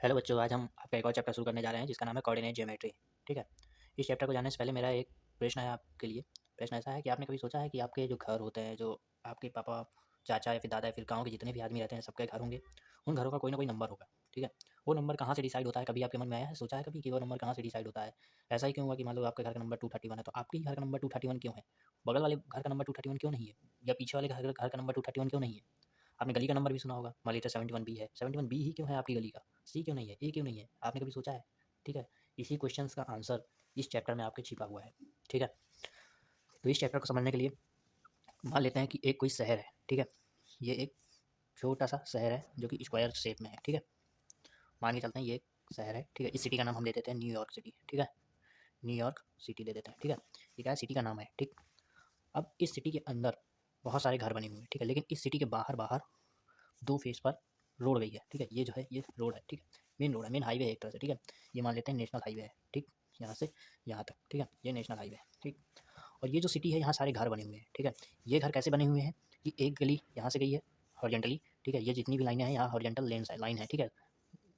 Hello बच्चों, आज हम आपका एक और चैप्टर शुरू करने जा रहे हैं जिसका नाम है कोऑर्डिनेट ज्योमेट्री। ठीक है। इस चैप्टर को जानने से पहले मेरा एक प्रश्न है आपके लिए। प्रश्न ऐसा है कि आपने कभी सोचा है कि आपके जो घर होते हैं, जो आपके पापा, चाचा या फिर दादा या फिर गाँव के जितने भी आदमी रहते हैं, सबके घर होंगे। उन घरों का कोई ना कोई नंबर होगा। ठीक है। वो नंबर कहाँ से डिसाइड होता है, कभी आपके मन में आया है, सोचा है कभी कि वो नंबर कहाँ से डिसाइड होता है? ऐसा ही क्यों हुआ कि मान लो आपके घर का नंबर 231 है, तो आपके ही घर का नंबर 231 क्यों है? बगल वाले घर का नंबर 231 क्यों नहीं है? या पीछे वाले घर का नंबर 231 क्यों नहीं है? आपने गली का नंबर भी सुना होगा, मान लीजिए 71 बी है, 71 बी ही क्यों है आपकी गली का? सी क्यों नहीं है, ए क्यों नहीं है? आपने कभी सोचा है? ठीक है। इसी क्वेश्चंस का आंसर इस चैप्टर में आपके छिपा हुआ है। ठीक है। तो इस चैप्टर को समझने के लिए मान लेते हैं कि एक कोई शहर है। ठीक है। ये एक छोटा सा शहर है जो कि स्क्वायर शेप में है। ठीक है। मान के चलते हैं ये एक शहर है। ठीक है। इस सिटी का नाम हम दे देते हैं न्यूयॉर्क सिटी। ठीक है। न्यूयॉर्क सिटी दे देते हैं। ठीक है। ये क्या है, सिटी का नाम है। ठीक। अब इस सिटी के अंदर बहुत सारे घर बने हुए हैं। ठीक है। लेकिन इस सिटी के बाहर बाहर दो फेस पर रोड गई है। ठीक है। ये जो है ये रोड है। ठीक है। मेन रोड है, मेन हाईवे है एक तरह से। ठीक है। ये मान लेते हैं नेशनल हाईवे है। ठीक। यहाँ से यहाँ तक। ठीक है। ये नेशनल हाईवे है। ठीक। और ये जो सिटी है, यहाँ सारे घर बने हुए हैं। ठीक है। ये घर कैसे बने हुए हैं कि एक गली यहाँ से गई है हॉरिजेंटली। ठीक है। ये जितनी भी लाइनें हैं, यहाँ हॉरिजेंटल लेन्स है, लाइन है। ठीक है।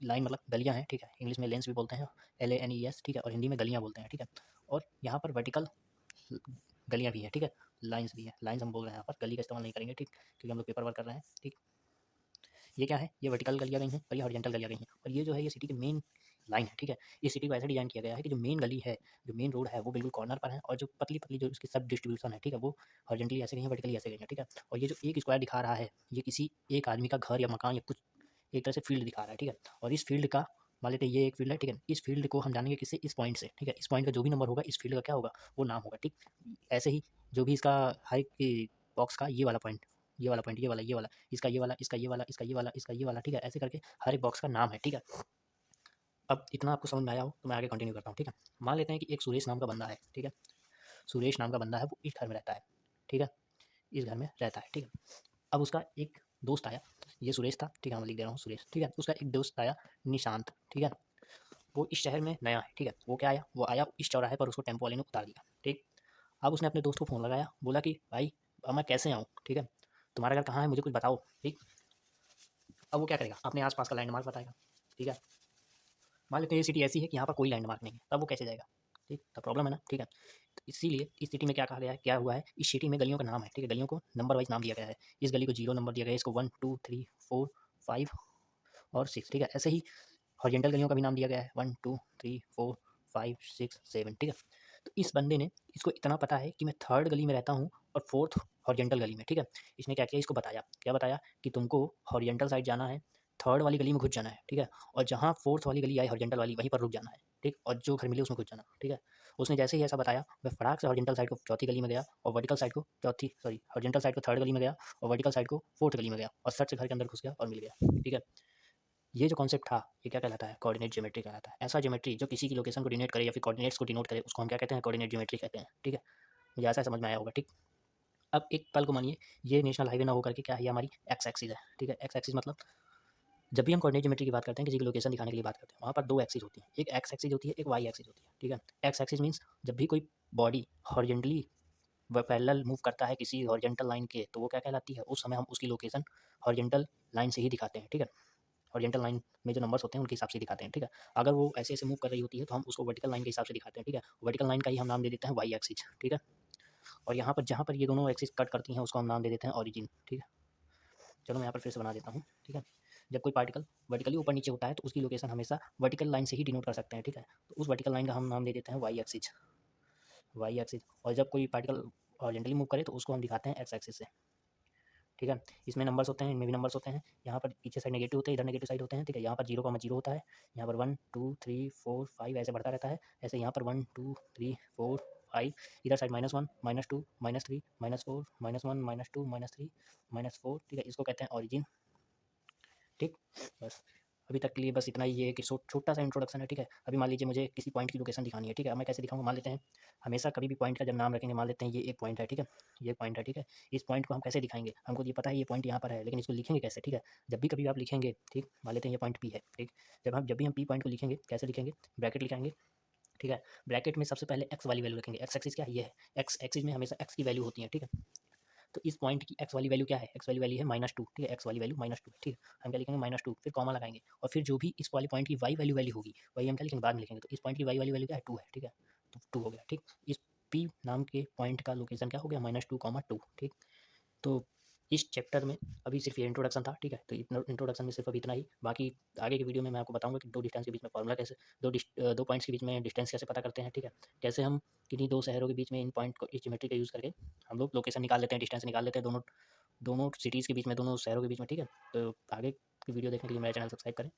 लाइन मतलब गलियाँ हैं। ठीक है। इंग्लिश में लेंस भी बोलते हैं, LANES। ठीक है। और हिंदी में गलियाँ बोलते हैं। ठीक है। और यहाँ पर वर्टिकल गलियाँ भी हैं। ठीक है। लाइन्स भी हैं, लाइन्स हम बोल रहे हैं, यहाँ पर गली का इस्तेमाल नहीं करेंगे। ठीक। क्योंकि हम लोग पेपर वर्क कर रहे हैं। ठीक। ये क्या है, ये वर्टिकल गलियाँ गई हैं और ये हॉरिजॉन्टल गलियाँ गई हैं। और ये जो है ये सिटी की मेन लाइन है। ठीक है। इस सिटी को ऐसे डिजाइन किया गया है कि जो मेन गली है, जो मेन रोड है, वो बिल्कुल कॉर्नर पर है, और जो पतली पतली जो उसकी सब डिस्ट्रीब्यूशन है, ठीक है, वो हॉरिजॉन्टली ऐसे गई है, वर्टिकली ऐसे गई है। ठीक है। और ये जो एक स्क्वायर दिखा रहा है, ये किसी एक आदमी का घर या मकान या कुछ एक तरह से फील्ड दिखा रहा है। ठीक है। और इस फील्ड का मान लेते हैं ये एक फील्ड है। ठीक है। इस फील्ड को हम जानेंगे किससे, इस पॉइंट से। ठीक है। इस पॉइंट का जो भी नंबर होगा, इस फील्ड का क्या होगा, वो नाम होगा। ठीक। ऐसे ही जो भी इसका हर एक बॉक्स का ये वाला पॉइंट, ये वाला पॉइंट, ये वाला, इसका ये वाला, इसका ये वाला, इसका ये वाला, इसका ये वाला। ठीक है। ऐसे करके हर एक बॉक्स का नाम है। ठीक है। अब इतना आपको समझ में आया हो तो मैं आगे कंटिन्यू करता हूँ। ठीक है। मान लेते हैं कि एक सुरेश नाम का बंदा है। ठीक है। सुरेश नाम का बंदा है, वो इस घर में रहता है। ठीक है। इस घर में रहता है। ठीक है। अब उसका एक दोस्त आया, ये सुरेश था। ठीक है। मैं लिख दे रहा हूँ सुरेश। ठीक है। उसका एक दोस्त आया, निशांत। ठीक है। वो इस शहर में नया है। ठीक है। वो क्या आया, वो आया इस चौराहे पर, उसको टेम्पो वाले ने उतार दिया। ठीक। अब उसने अपने दोस्त को फ़ोन लगाया, बोला कि भाई अब मैं कैसे आऊँ? ठीक है। तुम्हारा घर कहाँ है, मुझे कुछ बताओ। ठीक। अब वो क्या करेगा, अपने आसपास का लैंडमार्क बताएगा। ठीक है। मान लेते हैं ये सिटी ऐसी है कि यहाँ पर कोई लैंडमार्क नहीं है, तब वो कैसे जाएगा? ठीक, तो प्रॉब्लम है ना। ठीक है। तो इसीलिए इस सिटी में क्या कहा गया है, क्या हुआ है, इस सिटी में गलियों का नाम है। ठीक है। गलियों को नंबर वाइज नाम दिया गया है। इस गली को 0 नंबर दिया गया है, इसको 1 2 3 4 5 और 6। ठीक है। ऐसे ही हॉरिजॉन्टल गलियों का भी नाम दिया गया है, 1 2 3 4 5 6 7। ठीक है। तो इस बंदे ने, इसको इतना पता है कि मैं थर्ड गली में रहता हूँ और फोर्थ हॉरिजॉन्टल गली में। ठीक है। इसने क्या किया, इसको बताया, क्या बताया कि तुमको हॉरिजॉन्टल साइड जाना है, थर्ड वाली गली में घुस जाना है। ठीक है। और जहाँ फोर्थ वाली गली आई हॉरिजॉन्टल वाली, वहीं पर रुक जाना है। ठीक। और जो घर मिले उसमें घुस जाना। ठीक है। उसने जैसे ही ऐसा बताया, मैं फटाक से हॉरिजॉन्टल साइड को चौथी गली में गया और वर्टिकल साइड को हॉरिजॉन्टल साइड को थर्ड गली में गया और वर्टिकल साइड को फोर्थ गली में गया और सट से घर के अंदर घुस गया और मिल गया। ठीक है। ये जो कॉन्सेप्ट था, ये क्या कहलाता है, कोऑर्डिनेट ज्योमेट्री कहलाता है। ऐसा ज्योमेट्री जो किसी की लोकेशन को डिनोट करे या फिर कोऑर्डिनेट्स को डिनोट करे, उसको हम क्या कहते हैं, कोऑर्डिनेट ज्योमेट्री कहते हैं। ठीक है। मुझे ऐसा समझ में आया होगा। ठीक। अब एक पल को मानिए, ये नेशनल हाईवे ना होकर के क्या है, ये हमारी एक्स एक्सिस है। ठीक है। एक्स एक्सिस मतलब जब भी हम कोऑर्डिनेट ज्योमेट्री की बात करते हैं, किसी की लोकेशन दिखाने के लिए बात करते हैं, वहाँ पर दो एक्सिस होती हैं, एक एक्स एक्सिस होती है, एक वाई एक्सिस होती है। ठीक है। एक्स एक्सिस मीन्स जब भी कोई बॉडी हॉरिजेंटली व पैरेलल मूव करता है किसी हॉरिजेंटल लाइन के, तो वो क्या कहलाती है, उस समय हम उसकी लोकेशन हॉरिजेंटल लाइन से ही दिखाते हैं। ठीक है। हॉरिजॉन्टल लाइन में जो नंबर्स होते हैं उनके हिसाब से दिखाते हैं। ठीक है। अगर वो ऐसे ऐसे मूव कर रही होती है तो हम उसको वर्टिकल लाइन के हिसाब से दिखाते हैं। ठीक है। वर्टिकल लाइन का ही हम नाम दे देते हैं वाई एक्सिस। ठीक है। और यहाँ पर जहाँ पर ये दोनों एक्सिस कट करती हैं उसको हम नाम दे देते हैं ऑरिजिन। ठीक है। चलो मैं यहाँ पर फिर से बना देता हूँ। ठीक है। जब कोई पार्टिकल वर्टिकली ऊपर नीचे होता है तो उसकी लोकेशन हमेशा वर्टिकल लाइन से ही डिनोट कर सकते हैं। ठीक है। तो उस वर्टिकल लाइन का हम नाम दे देते हैं वाई एक्सिस। Y axis. और जब कोई पार्टिकल हॉरिजॉन्टली मूव करे तो उसको हम दिखाते हैं एक्स एक्सिस से। ठीक है। इसमें नंबर्स होते हैं, इनमें भी नंबर्स होते हैं। यहाँ पर पीछे साइड नेगेटिव होते हैं, इधर नेगेटिव साइड होते हैं। ठीक है। यहाँ पर 0,0 होता है, यहाँ पर 1 2 3 4 5 ऐसे बढ़ता रहता है। ऐसे यहाँ पर 1 2 3 4 5, इधर साइड -1 -2 -3 -4 -1 -2 -3 -4। ठीक है। इसको कहते हैं ऑरिजिन। ठीक। बस अभी तक के लिए बस इतना ही है कि छोटा सा इंट्रोडक्शन है। ठीक है। अभी मान लीजिए मुझे किसी पॉइंट की लोकेशन दिखानी है। ठीक है। अब मैं कैसे दिखाऊंगा, मान लेते हैं हमेशा कभी भी पॉइंट का जब नाम रखेंगे, मान लेते हैं ये एक पॉइंट है। ठीक है। ये पॉइंट है। ठीक है। इस पॉइंट को हम कैसे दिखाएंगे, हमको ये पता है ये पॉइंट यहाँ पर है, लेकिन इसको लिखेंगे कैसे? ठीक है। जब भी कभी आप लिखेंगे, ठीक, मान लेते हैं ये पॉइंट पी है। ठीक। जब भी हम पी पॉइंट को लिखेंगे, कैसे लिखेंगे, ब्रैकेट लिखाएंगे। ठीक है। ब्रैकेट में सबसे पहले एक्स वाली वैल्यू रखेंगे। एक्स एक्सिस क्या है, ये है एक्स एक्सिस में हमेशा एक्स की वैल्यू होती है। ठीक है। तो इस पॉइंट की एक्स वाली वैल्यू क्या है, एक्स वाली वैल्यू है -2, ठीक है, एक्स वाली वैल्यू -2 है, ठीक है। हम क्या लिखेंगे -2, फिर कॉमा लगाएंगे और फिर जो भी इस वाली पॉइंट की वाई वैल्यू होगी वही हम क्या लिखेंगे, बाद में लिखेंगे। तो इस पॉइंट की वाई वाली वैल्यू क्या है, 2 है, ठीक है, तो 2 हो गया, ठीक। इस पी नाम के पॉइंट का लोकेशन क्या हो गया, -2, 2, ठीक। तो इस चैप्टर में अभी सिर्फ ये इंट्रोडक्शन था, ठीक है। तो इंट्रोडक्शन में सिर्फ अभी इतना ही। बाकी आगे की वीडियो में मैं आपको बताऊंगा कि दो डिस्टेंस के बीच में फॉर्मूला कैसे, दो पॉइंट्स के बीच में डिस्टेंस कैसे पता करते हैं, ठीक है। कैसे हम किन्हीं दो शहरों के बीच में इन पॉइंट को, इस ज्योमेट्री का यूज़ करके हम लोग लोकेशन निकाल लेते हैं, डिस्टेंस निकाल लेते हैं दोनों दोनों सिटीज़ के बीच में, दोनों शहरों के बीच में, ठीक है। तो आगे की वीडियो देखने के लिए मेरा चैनल सब्सक्राइब करें।